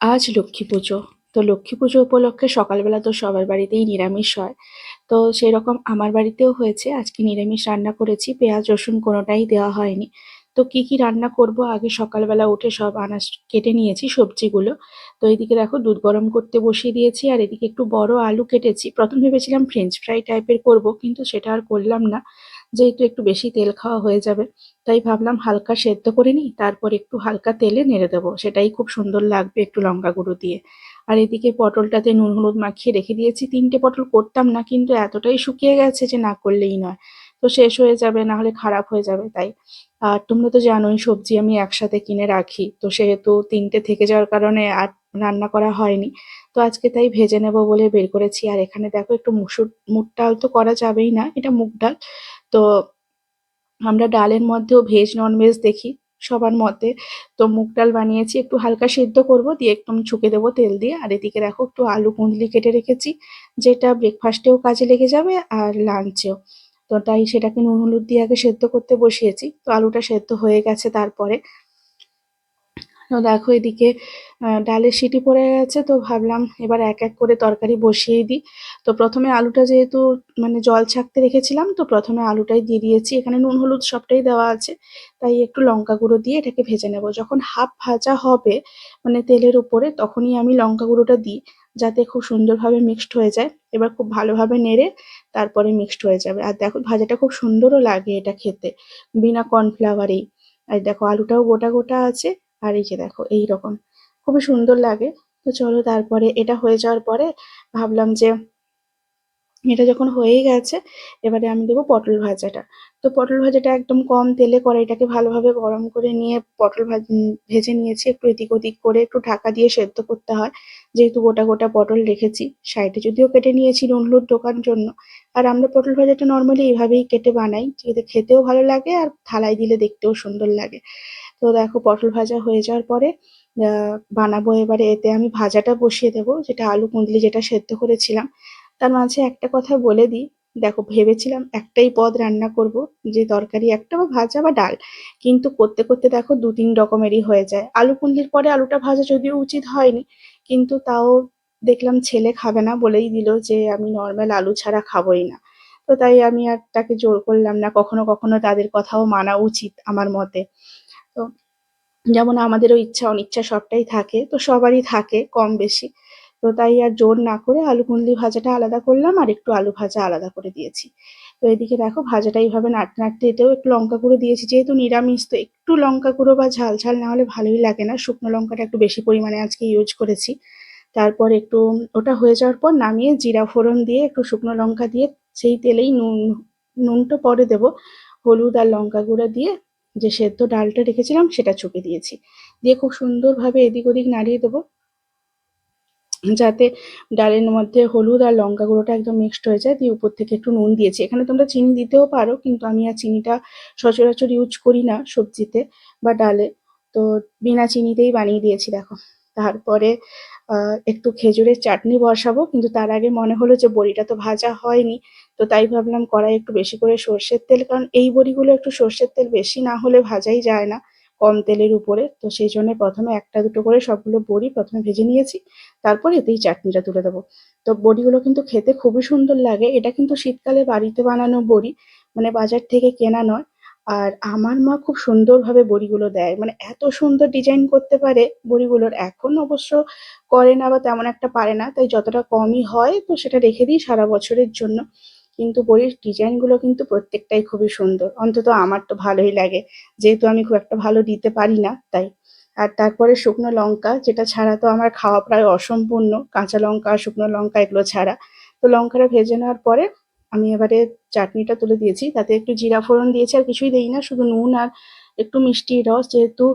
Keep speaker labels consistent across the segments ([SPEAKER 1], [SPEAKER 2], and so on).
[SPEAKER 1] আজ লক্ষ্মী পুজো। তো লক্ষ্মী পুজো উপলক্ষে সকালবেলা তো সবার বাড়িতেই নিরামিষ হয়। তো সেরকম আমার বাড়িতেও হয়েছে। আজকে নিরামিষ রান্না করেছি। পেঁয়াজ রসুন কোনোটাই দেওয়া হয়নি। তো কি কি রান্না করব আগে সকালবেলা উঠে সব আনাজ কেটে নিয়েছি সবজিগুলো। তো এদিকে দেখো দুধ গরম করতে বসিয়ে দিয়েছি আর এদিকে একটু বড় আলু কেটেছি। প্রথম ভেবেছিলাম ফ্রেঞ্চ ফ্রাই টাইপের করব, কিন্তু সেটা আর করলাম না, যেহেতু একটু বেশি তেল খাওয়া হয়ে যাবে। তাই ভাবলাম হালকা সেদ্ধ করে নিই, তারপর একটু হালকা তেলে নেড়ে দেবো, সেটাই খুব সুন্দর লাগবে একটু লঙ্কা গুঁড়ো দিয়ে। আর এদিকে পটলটাতে নুন হলুদ মাখিয়ে রেখে দিয়েছি। 3টে পটল করতাম না, কিন্তু এতটাই শুকিয়ে গেছে যে না করলেই নয়। তো শেষ হয়ে যাবে, না হলে খারাপ হয়ে যাবে তাই। আর তোমরা তো জানোই সবজি আমি একসাথে কিনে রাখি, তো সেহেতু 3টে থেকে যাওয়ার কারণে আর রান্না করা হয়নি। তো আজকে তাই ভেজে নেব বলে বের করেছি। আর এখানে দেখো একটু মুগ ডাল তো করা যাবেই না, এটা মুগ ডাল। তো আমরা ডালের মধ্যেও ভেজ নন ভেজ দেখি সবার মতে। তো মুগ ডাল বানিয়েছি, একটু হালকা সিদ্ধ করব, দিয়ে একদম ছুঁকে দেবো তেল দিয়ে। আর এদিকে দেখো একটু আলু কুঁদলি কেটে রেখেছি, যেটা ব্রেকফাস্টেও কাজে লেগে যাবে আর লাঞ্চেও। তো তাই সেটাকে নুন হলুদ দিয়ে আগে সেদ্ধ করতে বসিয়েছি। তো আলুটা সেদ্ধ হয়ে গেছে তারপরে। তো দেখো এদিকে ডালের সিটি পড়ে গেছে, তো ভাবলাম এবার এক এক করে তরকারি বসিয়েই দিই। তো প্রথমে আলুটা যেহেতু মানে জল ছাকতে রেখেছিলাম, তো প্রথমে আলুটাই দিয়ে দিয়েছি। এখানে নুন হলুদ সবটাই দেওয়া আছে, তাই একটু লঙ্কা গুঁড়ো দিয়ে এটাকে ভেজে নেব। যখন হাফ ভাজা হবে মানে তেলের উপরে, তখনই আমি লঙ্কা গুঁড়োটা দিই, যাতে খুব সুন্দরভাবে মিক্সড হয়ে যায়। এবার খুব ভালোভাবে নেড়ে তারপরে মিক্সড হয়ে যাবে। আর দেখো ভাজাটা খুব সুন্দরও লাগে এটা খেতে, বিনা কর্নফ্লাওয়ারেই। আর দেখো আলুটাও গোটা গোটা আছে। আর এই যে দেখো এইরকম খুবই সুন্দর লাগে। তো চলো তারপরে এটা হয়ে যাওয়ার পরে ভাবলাম যে এটা যখন হয়েই গেছে, এবারে আমি দেবো পটল ভাজাটা। তো পটল ভাজাটা একদম কম তেলে কড়াইটাকে ভালোভাবে গরম করে নিয়ে ভেজে নিয়েছি। একটু এদিক ওদিক করে একটু ঢাকা দিয়ে সেদ্ধ করতে হয়, যেহেতু গোটা গোটা পটল রেখেছি। সাইডে যদিও কেটে নিয়েছি নুন হলুদ ঢোকার জন্য। আর আমরা পটল ভাজাটা নর্মালি এইভাবেই কেটে বানাই, যেটা খেতেও ভালো লাগে আর থালায় দিলে দেখতেও সুন্দর লাগে। তো দেখো পটল ভাজা হয়ে যাওয়ার পরে বানাবো এবারে। এতে আমি ভাজাটা বসিয়ে দেবো, যেটা আলু কুঁদলি যেটা সেদ্ধ করেছিলাম। তার মাঝে একটা কথা বলে দিই, দেখো ভেবেছিলাম একটাই পদ রান্না করব, যে তরকারি একটা বা ভাজা বা ডাল, কিন্তু করতে করতে দেখো 2-3 রকমেরই হয়ে যায়। আলু কুঁদলির পরে আলুটা ভাজা যদিও উচিত হয়নি, কিন্তু তাও দেখলাম ছেলে খাবে না, বলেই দিল যে আমি নর্মাল আলু ছাড়া খাবোই না। তো তাই আমি আর তাকে জোর করলাম না। কখনো কখনো তাদের কথাও মানা উচিত আমার মতে। তো যেমন আমাদেরও ইচ্ছা অনিচ্ছা সবটাই থাকে, তো সবারই থাকে কম বেশি। তো তাই আর জোর না করে আলু কুঁদলি ভাজাটা আলাদা করলাম আর একটু আলু ভাজা আলাদা করে দিয়েছি। তো এদিকে দেখো ভাজাটা এইভাবে নাড়তে নাড়তে এতেও একটু লঙ্কা গুঁড়ো দিয়েছি, যেহেতু নিরামিষ তো একটু লঙ্কা গুঁড়ো বা ঝাল ঝাল না হলে ভালোই লাগে না। শুকনো লঙ্কাটা একটু বেশি পরিমাণে আজকে ইউজ করেছি। তারপর একটু ওটা হয়ে যাওয়ার পর নামিয়ে জিরা ফোড়ন দিয়ে একটু শুকনো লঙ্কা দিয়ে সেই তেলেই নুনটা পরে দেবো, হলুদ আর লঙ্কা গুঁড়ো দিয়ে যে সেদ্ধ ডালটা রেখেছিলাম সেটা ছুঁকে দিয়েছি। দিয়ে খুব সুন্দরভাবে এদিক ওদিক নাড়িয়ে দেবো, যাতে ডালের মধ্যে হলুদ আর লঙ্কা গুঁড়োটা একদম মিক্সড হয়ে যায়। দিয়ে উপর থেকে একটু নুন দিয়েছি। এখানে তোমরা চিনি দিতেও পারো, কিন্তু আমি আর চিনিটা সচরাচর ইউজ করি না সবজিতে বা ডালে। তো বিনা চিনিতেই বানিয়ে দিয়েছি দেখো। তারপরে একটু খেজুরের চাটনি বসাবো, কিন্তু তার আগে মনে হলো যে বড়িটা তো ভাজা হয়নি। তো তাই ভাবলাম কড়াই একটু বেশি করে সর্ষের তেল, কারণ এই বড়িগুলো একটু সর্ষের তেল বেশি না হলে ভাজাই যায় না কম তেলের উপরে। তো সেই জন্য প্রথমে একটা দুটো করে সবগুলো বড়ি প্রথমে ভেজে নিয়েছি, তারপর এতেই চাটনিটা তুলে দেবো। তো বড়িগুলো কিন্তু খেতে খুবই সুন্দর লাগে। এটা কিন্তু শীতকালে বাড়িতে বানানো বড়ি, মানে বাজার থেকে কেনা নয়। আর আমার মা খুব সুন্দরভাবে বড়িগুলো দেয়, মানে এত সুন্দর ডিজাইন করতে পারে বড়িগুলোর। এখন অবশ্য করে না বা তেমন একটা পারে না, তাই যতটা কমই হয় তো সেটা রেখে দিই সারা বছরের জন্য। কিন্তু বড়ির ডিজাইনগুলো কিন্তু প্রত্যেকটাই খুবই সুন্দর, অন্তত আমার তো ভালোই লাগে, যেহেতু আমি খুব একটা ভালো দিতে পারি না তাই। আর তারপরে শুকনো লঙ্কা, যেটা ছাড়া তো আমার খাওয়া প্রায় অসম্পূর্ণ, কাঁচা লঙ্কা শুকনো লঙ্কা এগুলো ছাড়া। তো লঙ্কাটা ভেজে নেওয়ার পরে আমি এবারে চাটনিটা তুলে দিয়েছি, তাতে একটু জিরা ফোড়ন দিয়েছি, আর কিছুই দেই না, শুধু নুন আর একটু মিষ্টির রস। যেহেতু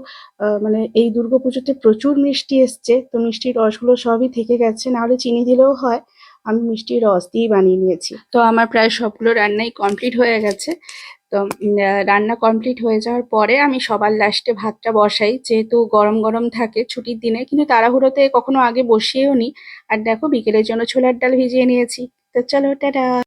[SPEAKER 1] মানে এই দুর্গাপুজোতে প্রচুর মিষ্টি এসছে, তো মিষ্টির রসগুলো সবই থেকে গেছে, নাহলে চিনি দিলেও হয়। আমি মিষ্টির রস দিয়েই বানিয়ে নিয়েছি। তো আমার প্রায় সবগুলো রান্নাই কমপ্লিট হয়ে গেছে। তো রান্না কমপ্লিট হয়ে যাওয়ার পরে আমি সবার লাস্টে ভাতটা বসাই, যেহেতু গরম গরম থাকে ছুটির দিনে, কিন্তু তাড়াহুড়োতে কখনো আগে বসিয়েও নি। আর দেখো বিকেলের জন্য ছোলার ডাল ভিজিয়ে নিয়েছি। তো চলো টাটা।